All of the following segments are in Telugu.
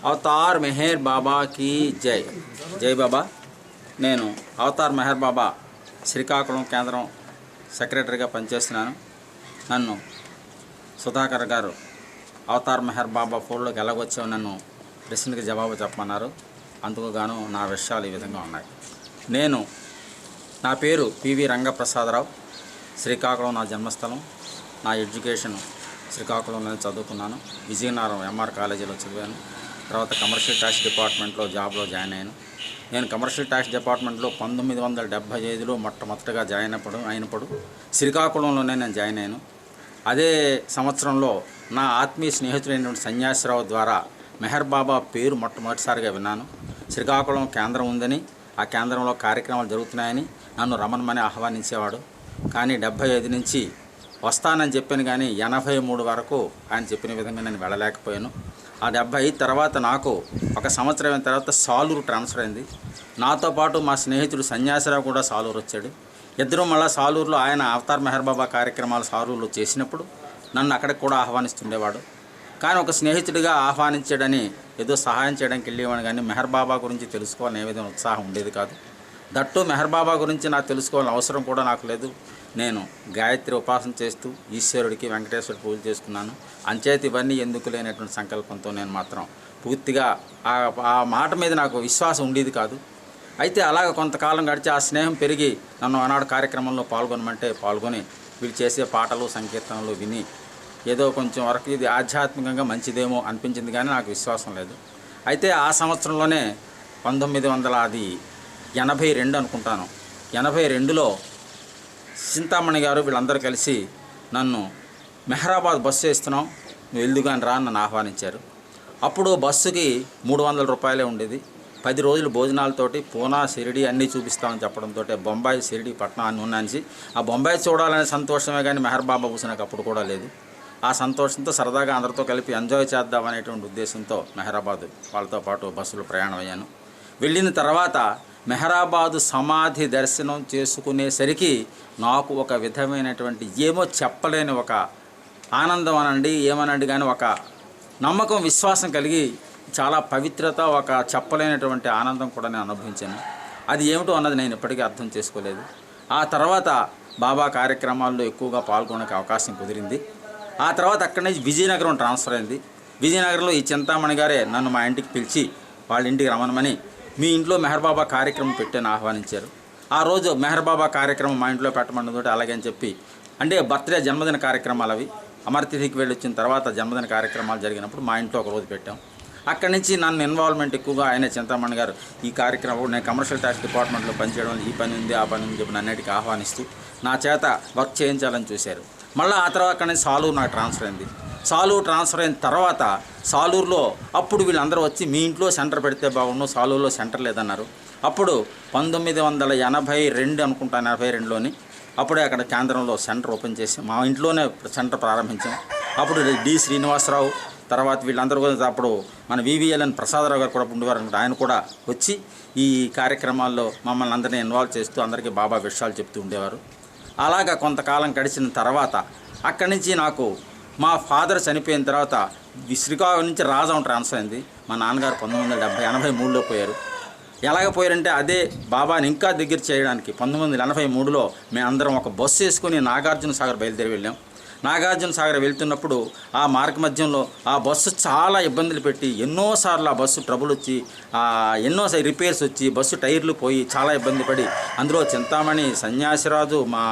అవతార్ మెహర్ బాబాకి జై. జై బాబా. నేను అవతార్ మెహర్ బాబా శ్రీకాకుళం కేంద్రం సెక్రటరీగా పనిచేస్తున్నాను. నన్ను సుధాకర్ గారు అవతార్ మెహర్ బాబా ఫోన్లోకి ఎలాగొచ్చావు నన్ను ప్రశ్నకి జవాబు చెప్పమన్నారు. అందుకు గాను నా విషయాలు ఈ విధంగా ఉన్నాయి. నా పేరు పివి రంగప్రసాదరావు. శ్రీకాకుళం నా జన్మస్థలం. నా ఎడ్యుకేషన్ శ్రీకాకుళంలో చదువుకున్నాను. విజయనగరం ఎంఆర్ కాలేజీలో చదివాను. తర్వాత కమర్షియల్ ట్యాక్స్ డిపార్ట్మెంట్లో జాబ్లో జాయిన్ అయ్యాను. నేను కమర్షియల్ ట్యాక్స్ డిపార్ట్మెంట్లో 1975లో మొట్టమొదటిగా జాయిన్ అయినప్పుడు శ్రీకాకుళంలోనే నేను జాయిన్ అయ్యాను. అదే సంవత్సరంలో నా ఆత్మీయ స్నేహితుడైనటువంటి సన్యాసిరావు ద్వారా మెహర్ బాబా పేరు మొట్టమొదటిసారిగా విన్నాను. శ్రీకాకుళం కేంద్రం ఉందని, ఆ కేంద్రంలో కార్యక్రమాలు జరుగుతున్నాయని నన్ను రమణమని ఆహ్వానించేవాడు. కానీ 75 నుంచి వస్తానని చెప్పాను, కానీ 83 వరకు ఆయన చెప్పిన విధంగా నేను వెళ్ళలేకపోయాను. ఆ 75 తర్వాత నాకు ఒక సంవత్సరం అయిన తర్వాత సాలూరు ట్రాన్స్ఫర్ అయింది. నాతో పాటు మా స్నేహితుడు సన్యాసిరావు కూడా సాలూరు వచ్చాడు. ఇద్దరు మళ్ళీ సాలూరులో ఆయన అవతార్ మెహర్ బాబా కార్యక్రమాలు సాలూరులో చేసినప్పుడు నన్ను అక్కడికి కూడా ఆహ్వానిస్తుండేవాడు. కానీ ఒక స్నేహితుడిగా ఆహ్వానించాడని ఏదో సహాయం చేయడానికి వెళ్ళేవాడు, కానీ మెహర్ బాబా గురించి తెలుసుకోవాలని ఏ విధంగా ఉత్సాహం ఉండేది కాదు. దట్టు మెహర్ బాబా గురించి నాకు తెలుసుకోవాలని అవసరం కూడా నాకు లేదు. నేను గాయత్రి ఉపాసన చేస్తూ ఈశ్వరుడికి వెంకటేశ్వరుడు పూజ చేసుకున్నాను. అంచేత ఇవన్నీ ఎందుకు లేనటువంటి సంకల్పంతో నేను మాత్రం పూర్తిగా ఆ మాట మీద నాకు విశ్వాసం ఉండేది కాదు. అయితే అలాగ కొంతకాలం గడిచి ఆ స్నేహం పెరిగి నన్ను ఆనాడు కార్యక్రమంలో పాల్గొనమంటే పాల్గొని వీళ్ళు చేసే పాటలు సంకీర్తనలు విని ఏదో కొంచెం వరకు ఇది ఆధ్యాత్మికంగా మంచిదేమో అనిపించింది, కానీ నాకు విశ్వాసం లేదు. అయితే ఆ సంవత్సరంలోనే 1982 అనుకుంటాను, 82లో చింతామణి గారు వీళ్ళందరూ కలిసి నన్ను మెహరాబాద్ బస్సు వేస్తున్నాం, నువ్వు వెళ్దుగాని రా నన్ను ఆహ్వానించారు. అప్పుడు బస్సుకి 300 రూపాయలే ఉండేది. 10 రోజులు భోజనాలతోటి పూనా షిరిడి అన్నీ చూపిస్తామని చెప్పడంతో బొంబాయి షిరిడి పట్నం అన్నీ ఉన్నాసి ఆ బొంబాయి చూడాలనే సంతోషమే, కానీ మెహర్ బాబా నాకు అప్పుడు కూడా లేదు. ఆ సంతోషంతో సరదాగా అందరితో కలిపి ఎంజాయ్ చేద్దాం అనేటువంటి ఉద్దేశంతో మెహరాబాద్ వాళ్ళతో పాటు బస్సులో ప్రయాణం అయ్యాను. వెళ్ళిన తర్వాత మెహరాబాదు సమాధి దర్శనం చేసుకునేసరికి నాకు ఒక విధమైనటువంటి ఏమో చెప్పలేని ఒక ఆనందం అనండి ఏమనండి, కానీ ఒక నమ్మకం విశ్వాసం కలిగి చాలా పవిత్రత, ఒక చెప్పలేనటువంటి ఆనందం కూడా నేను అనుభవించాను. అది ఏమిటో అన్నది నేను ఇప్పటికీ అర్థం చేసుకోలేదు. ఆ తర్వాత బాబా కార్యక్రమాల్లో ఎక్కువగా పాల్గొనే అవకాశం కుదిరింది. ఆ తర్వాత అక్కడి నుంచి విజయనగరం ట్రాన్స్ఫర్ అయింది. విజయనగరంలో ఈ చింతామణి గారే నన్ను మా ఇంటికి పిలిచి వాళ్ళ ఇంటికి రమ్మనమని మీ ఇంట్లో మెహర్ బాబా కార్యక్రమం పెట్టని ఆహ్వానించారు. ఆ రోజు మెహర్ బాబా కార్యక్రమం మా ఇంట్లో పెట్టమన్నతోటి అలాగే అని చెప్పి, అంటే బర్త్డే జన్మదిన కార్యక్రమాలు అవి అమరతిథికి వెళ్ళి వచ్చిన తర్వాత జన్మదిన కార్యక్రమాలు జరిగినప్పుడు మా ఇంట్లో ఒక రోజు పెట్టాం. అక్కడి నుంచి నన్ను ఇన్వాల్వ్మెంట్ ఎక్కువగా ఆయన చింతామణి గారు ఈ కార్యక్రమం నేను కమర్షియల్ ట్యాక్స్ డిపార్ట్మెంట్లో పనిచేయడం వల్ల ఈ పని ఉంది ఆ పని ఉంది చెప్పి అన్నిటికీ ఆహ్వానిస్తూ నా చేత వర్క్ చేయించాలని చూశారు. మళ్ళీ ఆ తర్వాత అక్కడి నుంచి సాలూరు నాకు ట్రాన్స్ఫర్ అయింది. సాలూరు ట్రాన్స్ఫర్ అయిన తర్వాత సాలూరులో అప్పుడు వీళ్ళందరూ వచ్చి మీ ఇంట్లో సెంటర్ పెడితే బాగుండు, సాలూరులో సెంటర్ లేదన్నారు. అప్పుడు 1982 అనుకుంటాను, 82లోని అప్పుడే అక్కడ కేంద్రంలో సెంటర్ ఓపెన్ చేసి మా ఇంట్లోనే సెంటర్ ప్రారంభించాం. అప్పుడు డి శ్రీనివాసరావు తర్వాత వీళ్ళందరూ కూడా అప్పుడు మన వివిఎల్ఎన్ ప్రసాదరావు గారు కూడా ఉండేవారు. ఆయన కూడా వచ్చి ఈ కార్యక్రమాల్లో మమ్మల్ని అందరినీ ఇన్వాల్వ్ చేస్తూ అందరికీ బాబా విషయాలు చెప్తూ ఉండేవారు. అలాగా కొంతకాలం గడిచిన తర్వాత అక్కడి నుంచి నాకు మా ఫాదర్ చనిపోయిన తర్వాత శ్రీకాకుళం నుంచి రాజాం ట్రాన్స్ఫర్ అయింది. మా నాన్నగారు 1983లో పోయారు. ఎలాగ పోయారంటే అదే బాబాని ఇంకా దగ్గర చేయడానికి 1983లో మేమందరం ఒక బస్సు వేసుకుని నాగార్జున సాగర్ బయలుదేరి వెళ్ళాం. నాగార్జున సాగర్ వెళ్తున్నప్పుడు ఆ మార్గ మధ్యంలో ఆ బస్సు చాలా ఇబ్బందులు పెట్టి ఎన్నోసార్లు ఆ బస్సు ట్రబుల్ వచ్చి ఎన్నోసార్లు రిపేర్స్ వచ్చి బస్సు టైర్లు పోయి చాలా ఇబ్బంది పడి అందులో చింతామణి, సన్యాసిరాజు, మా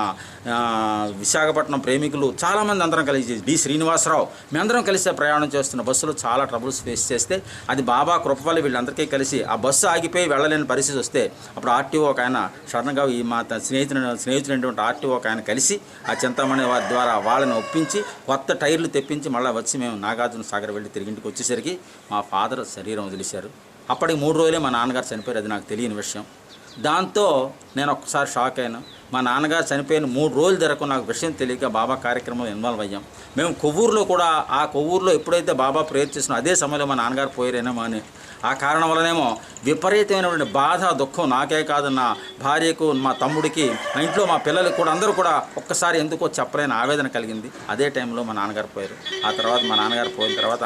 విశాఖపట్నం ప్రేమికులు చాలామంది అందరం కలిసి డి శ్రీనివాసరావు మేమందరం కలిసి ప్రయాణం చేస్తున్న బస్సులో చాలా ట్రబుల్స్ ఫేస్ చేస్తే అది బాబా కృప వల్ల వీళ్ళందరికీ కలిసి ఆ బస్సు ఆగిపోయి వెళ్ళలేని పరిస్థితి వస్తే అప్పుడు ఆర్టీఓ ఒక ఆయన సడన్గా ఈ మా స్నేహితుడైనటువంటి ఆర్టీఓ ఒక ఆయన కలిసి ఆ చింతామణి వారి ద్వారా వాళ్ళని ఒప్పించి కొత్త టైర్లు తెప్పించి మళ్ళీ వచ్చి మేము నాగార్జున సాగర్ వెళ్ళి తిరిగి ఇంటికి వచ్చేసరికి మా ఫాదర్ శరీరం వదిలేశారు. అప్పటికి 3 రోజులే మా నాన్నగారు చనిపోయారు. అది నాకు తెలియని విషయం. దాంతో నేను ఒక్కసారి షాక్ అయ్యాను. మా నాన్నగారు చనిపోయిన 3 రోజులు జరకు నాకు విషయం తెలియక బాబా కార్యక్రమంలో ఇన్వాల్వ్ అయ్యాం. మేము కొవ్వూరులో కూడా ఆ కొవ్వూరులో ఎప్పుడైతే బాబా ప్రేయర్ చేసినా అదే సమయంలో మా నాన్నగారు పోయారేమో అని ఆ కారణం వల్లనేమో విపరీతమైనటువంటి బాధ దుఃఖం నాకే కాదు, నా భార్యకు, మా తమ్ముడికి, మా ఇంట్లో మా పిల్లలకు కూడా అందరూ కూడా ఒక్కసారి ఎందుకో చెప్పలేని ఆవేదన కలిగింది. అదే టైంలో మా నాన్నగారు పోయారు. ఆ తర్వాత మా నాన్నగారు పోయిన తర్వాత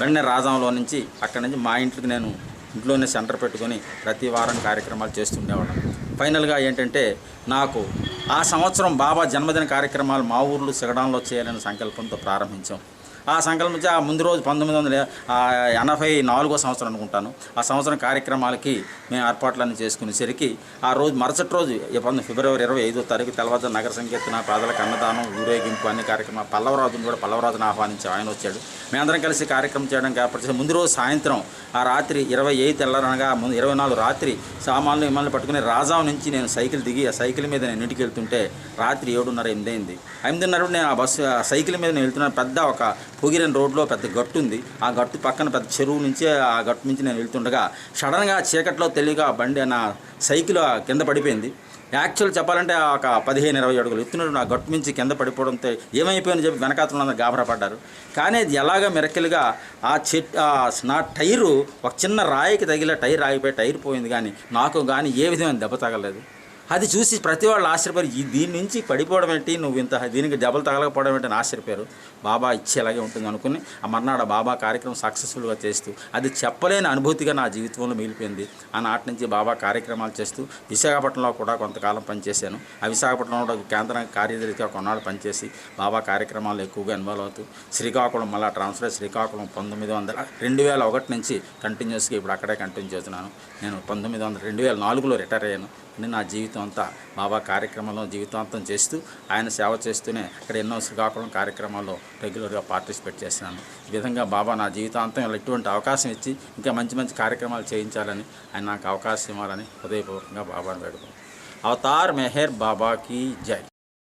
వెంటనే రాజాంలో నుంచి అక్కడి నుంచి మా ఇంటికి నేను ఇంట్లోనే సెంటర్ పెట్టుకొని ప్రతి వారం కార్యక్రమాలు చేస్తుండేవాళ్ళం. ఫైనల్గా ఏంటంటే నాకు ఆ సంవత్సరం బాబా జన్మదిన కార్యక్రమాలు మా ఊర్లో సిగడాంలో చేయాలనే సంకల్పంతో ప్రారంభించాం. ఆ సంకల్పం నుంచి ఆ ముందు రోజు 1984 సంవత్సరం అనుకుంటాను. ఆ సంవత్సరం కార్యక్రమాలకి మేము ఏర్పాట్లన్నీ చేసుకునేసరికి ఆ రోజు మరుసటి రోజు ఫిబ్రవరి 25 తెల్లవారుజామున నగర సంకీర్తన, పేదలకు అన్నదానం, ఊరేగింపు అన్ని కార్యక్రమాలు. పల్లవరాజును కూడా పల్లవరాజును ఆహ్వానించాం. ఆయన వచ్చాడు. మేమందరం కలిసి కార్యక్రమం చేయడానికి ఏర్పాటు చేసి ముందు రోజు సాయంత్రం ఆ రాత్రి 25 తెల్లరనగా 24 రాత్రి సామాన్లు మిమ్మల్ని పట్టుకుని రాజాం నుంచి నేను సైకిల్ దిగి ఆ సైకిల్ మీద నేను ఇంటికి వెళ్తుంటే రాత్రి 7:30 8 అయింది. 8:30 నేను ఆ సైకిల్ మీద నేను వెళ్తున్నాను. పెద్ద ఒక పొగిరని రోడ్లో పెద్ద గట్టు ఉంది. ఆ గట్టు పక్కన పెద్ద చెరువు నుంచి ఆ గట్టు నుంచి నేను వెళ్తుండగా సడన్గా చీకట్లో తెలియగా బండి నా సైకిల్ కింద పడిపోయింది. యాక్చువల్ చెప్పాలంటే ఒక 15-20 అడుగులు ఎత్తున నా గట్టు నుంచి కింద పడిపోవడంతో ఏమైపోయిందని చెప్పి వెనకాతలు గాబరా పడ్డారు. కానీ అది ఎలాగ మిరకిలుగా నా టైరు ఒక చిన్న రాయికి తగిలే టైర్ ఆగిపోయి టైర్ పోయింది. కానీ నాకు కానీ ఏ విధమైన దెబ్బ తగలేదు. అది చూసి ప్రతి వాళ్ళు ఆశ్చర్యపోయారు. దీని నుంచి పడిపోవడం ఏంటి, నువ్వు ఇంత దీనికి దెబ్బలు తగలకపోవడం ఏంటి అని ఆశ్చర్యపోయారు. బాబా ఇచ్చేలాగే ఉంటుంది అనుకుని ఆ మర్నాడు బాబా కార్యక్రమం సక్సెస్ఫుల్గా చేస్తూ అది చెప్పలేని అనుభూతిగా నా జీవితంలో మిగిలిపోయింది. ఆనాటి నుంచి బాబా కార్యక్రమాలు చేస్తూ విశాఖపట్నంలో కూడా కొంతకాలం పనిచేశాను. ఆ విశాఖపట్నంలో కేంద్ర కార్యదర్శిగా కొన్నాళ్ళు పనిచేసి బాబా కార్యక్రమాలు ఎక్కువగా ఇన్వాల్వ్ అవుతూ శ్రీకాకుళం మళ్ళీ ట్రాన్స్ఫర్ శ్రీకాకుళం 2001 నుంచి కంటిన్యూస్గా ఇప్పుడు అక్కడే కంటిన్యూ చేస్తున్నాను. నేను 2004లో రిటైర్ అయ్యాను. నా జీవితం అంతా బాబా కార్యక్రమంలో జీవితాంతం చేస్తూ ఆయన సేవ చేస్తూనే ఇక్కడ ఎన్నో శ్రీకాకుళం కార్యక్రమాల్లో రెగ్యులర్గా పార్టిసిపేట్ చేస్తున్నాను. ఈ విధంగా బాబా నా జీవితాంతం ఇటువంటి అవకాశం ఇచ్చి ఇంకా మంచి మంచి కార్యక్రమాలు చేయించాలని ఆయన నాకు అవకాశం ఇవ్వాలని హృదయపూర్వకంగా బాబాను వేడుకున్నాను. అవతార్ మెహర్ బాబాకి జై.